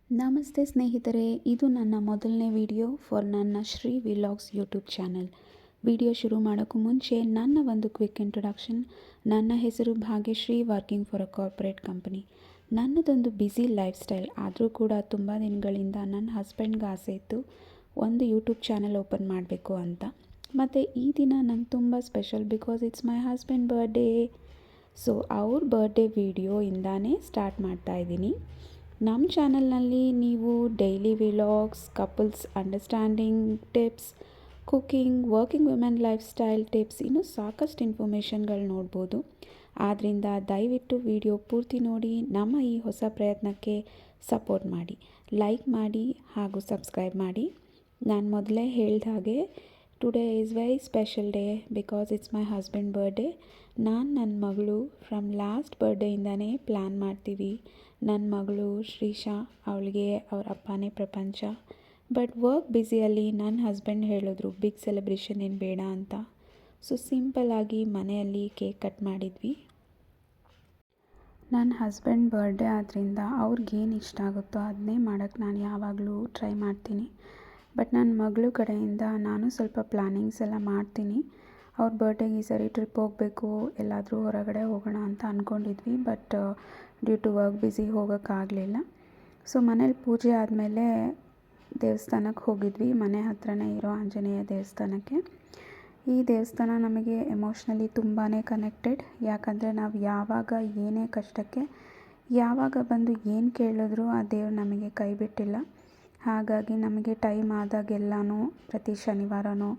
ನಮಸ್ತೆ ಸ್ನೇಹಿತರೆ, ಇದು ನನ್ನ ಮೊದಲನೇ ವಿಡಿಯೋ ಫಾರ್ ನನ್ನ Shri vlogs YouTube channel. Video ಶುರು ಮಾಡೋಕ್ಕೂ ಮುಂಚೆ ನನ್ನ ಒಂದು ಕ್ವಿಕ್ ಇಂಟ್ರೊಡಕ್ಷನ್. ನನ್ನ ಹೆಸರು Bhagyashree, working for a corporate company. ನನ್ನದೊಂದು ಬ್ಯುಸಿ ಲೈಫ್ ಸ್ಟೈಲ್ ಆದರೂ ಕೂಡ ತುಂಬ ದಿನಗಳಿಂದ ನನ್ನ ಹಸ್ಬೆಂಡ್ಗೆ ಆಸೆ ಇತ್ತು ಒಂದು ಯೂಟ್ಯೂಬ್ ಚಾನಲ್ ಓಪನ್ ಮಾಡಬೇಕು ಅಂತ. ಮತ್ತು ಈ ದಿನ ನಂಗೆ ತುಂಬ special because it's my husband birthday. So ಅವ್ರ ಬರ್ಡೇ ವಿಡಿಯೋಯಿಂದಾನೇ ಸ್ಟಾರ್ಟ್ ಮಾಡ್ತಾ ಇದ್ದೀನಿ. ನಮ್ಮ ಚಾನಲ್ನಲ್ಲಿ ನೀವು daily vlogs, couples understanding tips, cooking, working women life style tips, ಇನ್ನೂ ಸಾಕಷ್ಟು ಇನ್ಫಾರ್ಮೇಷನ್ಗಳು ನೋಡ್ಬೋದು. ಆದ್ದರಿಂದ ದಯವಿಟ್ಟು ವಿಡಿಯೋ ಪೂರ್ತಿ ನೋಡಿ ನಮ್ಮ ಈ ಹೊಸ ಪ್ರಯತ್ನಕ್ಕೆ ಸಪೋರ್ಟ್ ಮಾಡಿ, ಲೈಕ್ ಮಾಡಿ ಹಾಗೂ ಸಬ್ಸ್ಕ್ರೈಬ್ ಮಾಡಿ. ನಾನು ಮೊದಲೇ ಹೇಳಿದ ಹಾಗೆ today is very special day because it's my husband birthday. ನನ್ನ ಮಗಳು ಫ್ರಮ್ ಲಾಸ್ಟ್ ಬರ್ಡೇಯಿಂದನೇ ಪ್ಲ್ಯಾನ್ ಮಾಡ್ತೀವಿ. ನನ್ನ ಮಗಳು ಶ್ರೀಶಾ, ಅವಳಿಗೆ ಅವ್ರ ಅಪ್ಪನೇ ಪ್ರಪಂಚ. ಬಟ್ ವರ್ಕ್ ಬ್ಯುಸಿಯಲ್ಲಿ ನನ್ನ ಹಸ್ಬೆಂಡ್ ಹೇಳಿದ್ರು ಬಿಗ್ ಸೆಲೆಬ್ರೇಷನ್ ಏನು ಬೇಡ ಅಂತ. ಸೊ ಸಿಂಪಲ್ಲಾಗಿ ಮನೆಯಲ್ಲಿ ಕೇಕ್ ಕಟ್ ಮಾಡಿದ್ವಿ. ನನ್ನ ಹಸ್ಬೆಂಡ್ ಬರ್ಡೇ ಆದ್ದರಿಂದ ಅವ್ರಿಗೇನು ಇಷ್ಟ ಆಗುತ್ತೋ ಅದನ್ನೇ ಮಾಡೋಕ್ಕೆ ನಾನು ಯಾವಾಗಲೂ ಟ್ರೈ ಮಾಡ್ತೀನಿ. ಬಟ್ ನನ್ನ ಮಗಳು ಕಡೆಯಿಂದ ನಾನು ಸ್ವಲ್ಪ ಪ್ಲ್ಯಾನಿಂಗ್ಸ್ ಎಲ್ಲ ಮಾಡ್ತೀನಿ. ಅವ್ರ ಬರ್ಡೇಗೆ ಈ ಸರಿ ಟ್ರಿಪ್ ಹೋಗಬೇಕು, ಎಲ್ಲಾದರೂ ಹೊರಗಡೆ ಹೋಗೋಣ ಅಂತ ಅಂದ್ಕೊಂಡಿದ್ವಿ. But due to work busy ಹೋಗೋಕ್ಕಾಗಲಿಲ್ಲ. ಸೊ ಮನೇಲಿ ಪೂಜೆ ಆದಮೇಲೆ ದೇವಸ್ಥಾನಕ್ಕೆ ಹೋಗಿದ್ವಿ, ಮನೆ ಹತ್ರನೇ ಇರೋ ಆಂಜನೇಯ ದೇವಸ್ಥಾನಕ್ಕೆ. ಈ ದೇವಸ್ಥಾನ ನಮಗೆ ಎಮೋಷ್ನಲಿ ತುಂಬಾ ಕನೆಕ್ಟೆಡ್. ಯಾಕಂದರೆ ನಾವು ಯಾವಾಗ ಏನೇ ಕಷ್ಟಕ್ಕೆ ಯಾವಾಗ ಬಂದು ಏನು ಕೇಳಿದ್ರೂ ಆ ದೇವ್ರು ನಮಗೆ ಕೈ ಬಿಟ್ಟಿಲ್ಲ. ಹಾಗಾಗಿ ನಮಗೆ ಟೈಮ್ ಆದಾಗೆಲ್ಲನೂ ಪ್ರತಿ ಶನಿವಾರನೋ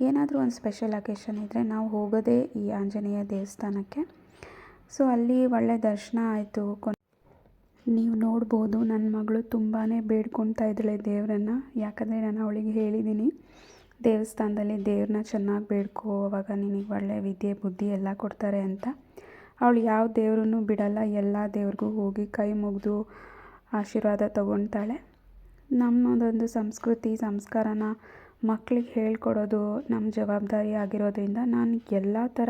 ಏನಾದರೂ ಒಂದು ಸ್ಪೆಷಲ್ ಅಕೇಶನ್ ಇದ್ದರೆ ನಾವು ಹೋಗೋದೇ ಈ ಆಂಜನೇಯ ದೇವಸ್ಥಾನಕ್ಕೆ. ಸೊ ಅಲ್ಲಿ ಒಳ್ಳೆ ದರ್ಶನ ಆಯಿತು. ನೀವು ನೋಡ್ಬೋದು ನನ್ನ ಮಗಳು ತುಂಬಾ ಬೇಡ್ಕೊಳ್ತಾ ಇದ್ದಾಳೆ ದೇವರನ್ನು. ಯಾಕಂದರೆ ನಾನು ಅವಳಿಗೆ ಹೇಳಿದ್ದೀನಿ ದೇವಸ್ಥಾನದಲ್ಲಿ ದೇವ್ರನ್ನ ಚೆನ್ನಾಗಿ ಬೇಡ್ಕೋ, ಅವಾಗ ನಿನಗೆ ಒಳ್ಳೆ ವಿದ್ಯೆ ಬುದ್ಧಿ ಎಲ್ಲ ಕೊಡ್ತಾರೆ ಅಂತ. ಅವಳು ಯಾವ ದೇವ್ರನ್ನೂ ಬಿಡಲ್ಲ, ಎಲ್ಲ ದೇವ್ರಿಗೂ ಹೋಗಿ ಕೈ ಮುಗಿದು ಆಶೀರ್ವಾದ ತಗೊತಾಳೆ. ನಮ್ಮದೊಂದು ಸಂಸ್ಕೃತಿ ಸಂಸ್ಕಾರನ ಮಕ್ಕಳಿಗೆ ಹೇಳ್ಕೊಡೋದು ನಮ್ಮ ಜವಾಬ್ದಾರಿ ಆಗಿರೋದ್ರಿಂದ ನಾನು ಎಲ್ಲ ಥರ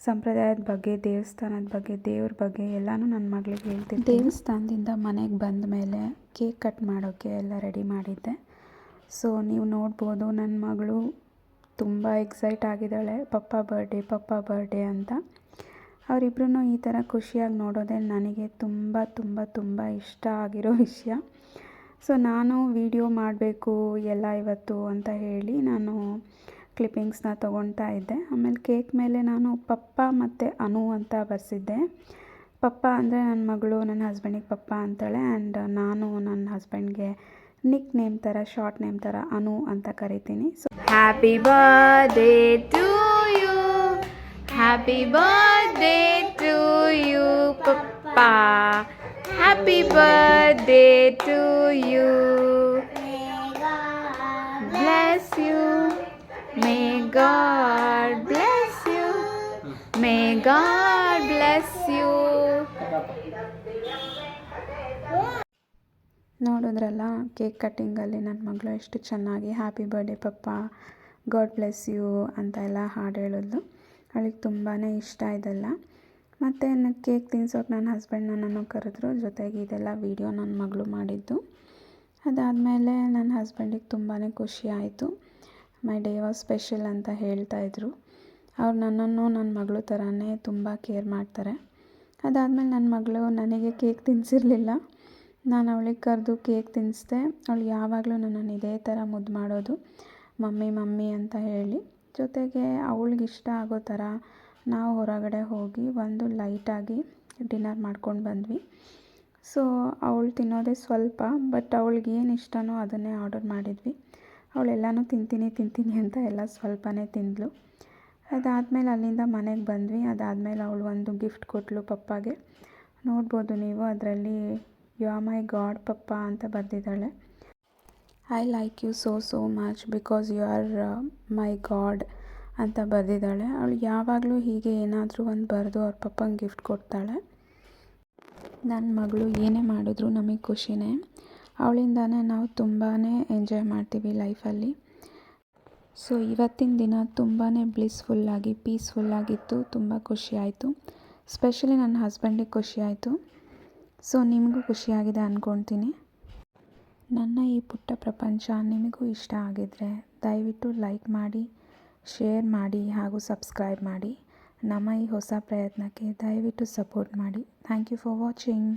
ಸಂಪ್ರದಾಯದ ಬಗ್ಗೆ, ದೇವಸ್ಥಾನದ ಬಗ್ಗೆ, ದೇವ್ರ ಬಗ್ಗೆ ಎಲ್ಲನೂ ನನ್ನ ಮಗಳಿಗೆ ಹೇಳ್ತೀನಿ. ದೇವಸ್ಥಾನದಿಂದ ಮನೆಗೆ ಬಂದ ಮೇಲೆ ಕೇಕ್ ಕಟ್ ಮಾಡೋಕ್ಕೆ ಎಲ್ಲ ರೆಡಿ ಮಾಡಿದ್ದೆ. ಸೊ ನೀವು ನೋಡ್ಬೋದು ನನ್ನ ಮಗಳು ತುಂಬ ಎಕ್ಸೈಟ್ ಆಗಿದ್ದಾಳೆ, ಪಪ್ಪ ಬರ್ಡೇ ಅಂತ. ಅವರಿಬ್ಬರೂ ಈ ಥರ ಖುಷಿಯಾಗಿ ನೋಡೋದೇ ನನಗೆ ತುಂಬ ತುಂಬ ತುಂಬ ಇಷ್ಟ ಆಗಿರೋ ವಿಷಯ. ಸೊ ನಾನು ವಿಡಿಯೋ ಮಾಡಬೇಕು ಎಲ್ಲ ಇವತ್ತು ಅಂತ ಹೇಳಿ ನಾನು ಕ್ಲಿಪ್ಪಿಂಗ್ಸ್ನ ತೊಗೊಳ್ತಾ ಇದ್ದೆ. ಆಮೇಲೆ ಕೇಕ್ ಮೇಲೆ ನಾನು ಪಪ್ಪ ಮತ್ತು ಅನು ಅಂತ ಬರೆಸಿದ್ದೆ. ಪಪ್ಪ ಅಂದರೆ ನನ್ನ ಮಗಳು ನನ್ನ ಹಸ್ಬೆಂಡಿಗೆ ಪಪ್ಪ ಅಂತಾಳೆ, ಆ್ಯಂಡ್ ನಾನು ನನ್ನ ಹಸ್ಬೆಂಡ್ಗೆ ನಿಕ್ ನೇಮ್ ಥರ, ಶಾರ್ಟ್ ನೇಮ್ ಥರ ಅನು ಅಂತ ಕರಿತೀನಿ. So happy birthday to you, happy birthday to you ಪಪ್ಪ, happy birthday to you, bless you, may God bless you, may God bless you. ನೋಡಿದ್ರಲ್ಲ ಕೇಕ್ ಕಟ್ಟಿಂಗಲ್ಲಿ ನನ್ನ ಮಗಳು ಎಷ್ಟು ಚೆನ್ನಾಗಿ ಹ್ಯಾಪಿ ಬರ್ಡೇ ಪಪ್ಪ, ಗಾಡ್ ಬ್ಲೆಸ್ ಯು ಅಂತ ಎಲ್ಲ ಹಾಡು ಹೇಳಿದ್ಲು. ಅವಳಿಗೆ ತುಂಬಾ ಇಷ್ಟ ಇದೆಲ್ಲ. ಮತ್ತು ಕೇಕ್ ತಿನ್ಸೋಕೆ ನನ್ನ ಹಸ್ಬೆಂಡ್ ನನ್ನನ್ನು ಕರೆದ್ರು, ಜೊತೆಗೆ ಇದೆಲ್ಲ ವೀಡಿಯೋ ನನ್ನ ಮಗಳು ಮಾಡಿದ್ದು. ಅದಾದಮೇಲೆ ನನ್ನ ಹಸ್ಬೆಂಡಿಗೆ ತುಂಬಾ ಖುಷಿ ಆಯಿತು. ಮೈ ಡೇ ವಾಸ್ ಸ್ಪೆಷಲ್ ಅಂತ ಹೇಳ್ತಾಯಿದ್ರು. ಅವ್ರು ನನ್ನನ್ನು ನನ್ನ ಮಗಳು ಥರನೇ ತುಂಬ ಕೇರ್ ಮಾಡ್ತಾರೆ. ಅದಾದಮೇಲೆ ನನ್ನ ಮಗಳು ನನಗೆ ಕೇಕ್ ತಿನ್ನಿಸಿರಲಿಲ್ಲ. ನಾನು ಅವಳಿಗೆ ಕರೆದು ಕೇಕ್ ತಿನ್ನಿಸ್ದೆ. ಅವಳು ಯಾವಾಗಲೂ ನನ್ನನ್ನು ಇದೇ ಥರ ಮುದ್ದು ಮಾಡೋದು, ಮಮ್ಮಿ ಮಮ್ಮಿ ಅಂತ ಹೇಳಿ. ಜೊತೆಗೆ ಅವಳಿಗೆ ಇಷ್ಟ ಆಗೋ ಥರ ನಾವು ಹೊರಗಡೆ ಹೋಗಿ ಒಂದು ಲೈಟಾಗಿ ಡಿನ್ನರ್ ಮಾಡ್ಕೊಂಡು ಬಂದ್ವಿ. ಸೊ ಅವಳು ತಿನ್ನೋದೇ ಸ್ವಲ್ಪ, ಬಟ್ ಅವಳಿಗೆ ಏನು ಇಷ್ಟನೋ ಅದನ್ನೇ ಆರ್ಡರ್ ಮಾಡಿದ್ವಿ. ಅವಳೆಲ್ಲನೂ ತಿಂತೀನಿ ಅಂತ ಎಲ್ಲ ಸ್ವಲ್ಪನೇ ತಿಂದಳು. ಅದಾದಮೇಲೆ ಅಲ್ಲಿಂದ ಮನೆಗೆ ಬಂದ್ವಿ. ಅದಾದಮೇಲೆ ಅವಳು ಒಂದು ಗಿಫ್ಟ್ ಕೊಟ್ಟಳು ಪಪ್ಪಾಗೆ. ನೋಡ್ಬೋದು ನೀವು, ಅದರಲ್ಲಿ you are my god papa ಅಂತ ಬರೆದಿದ್ದಾಳೆ. I like you so much because you are my god ಅಂತ ಬರೆದಿದ್ದಾಳೆ. ಅವಳು ಯಾವಾಗಲೂ ಹೀಗೆ ಏನಾದರೂ ಒಂದು ಬರೆದು ಅವ್ರ ಪಪ್ಪಂಗೆ ಗಿಫ್ಟ್ ಕೊಡ್ತಾಳೆ. ನನ್ನ ಮಗಳು ಏನೇ ಮಾಡಿದ್ರು ನಮಗೆ ಖುಷಿನೇ. ಅವಳಿಂದಾನೇ ನಾವು ತುಂಬಾ ಎಂಜಾಯ್ ಮಾಡ್ತೀವಿ ಲೈಫಲ್ಲಿ. ಸೊ ಇವತ್ತಿನ ದಿನ ತುಂಬಾ ಬ್ಲಿಸ್ಫುಲ್ಲಾಗಿ ಪೀಸ್ಫುಲ್ಲಾಗಿತ್ತು. ತುಂಬ ಖುಷಿ ಆಯಿತು. ಸ್ಪೆಷಲಿ ನನ್ನ ಹಸ್ಬೆಂಡಿಗೆ ಖುಷಿ ಆಯಿತು. ಸೊ ನಿಮಗೂ ಖುಷಿಯಾಗಿದೆ ಅಂದ್ಕೊಳ್ತೀನಿ. ನನ್ನ ಈ ಪುಟ್ಟ ಪ್ರಪಂಚ ನಿಮಗೂ ಇಷ್ಟ ಆಗಿದ್ದರೆ ದಯವಿಟ್ಟು ಲೈಕ್ ಮಾಡಿ, ಶೇರ್ ಮಾಡಿ ಹಾಗೂ ಸಬ್ಸ್ಕ್ರೈಬ್ ಮಾಡಿ. ನಮ್ಮ ಈ ಹೊಸ ಪ್ರಯತ್ನಕ್ಕೆ ದಯವಿಟ್ಟು ಸಪೋರ್ಟ್ ಮಾಡಿ. Thank you for watching.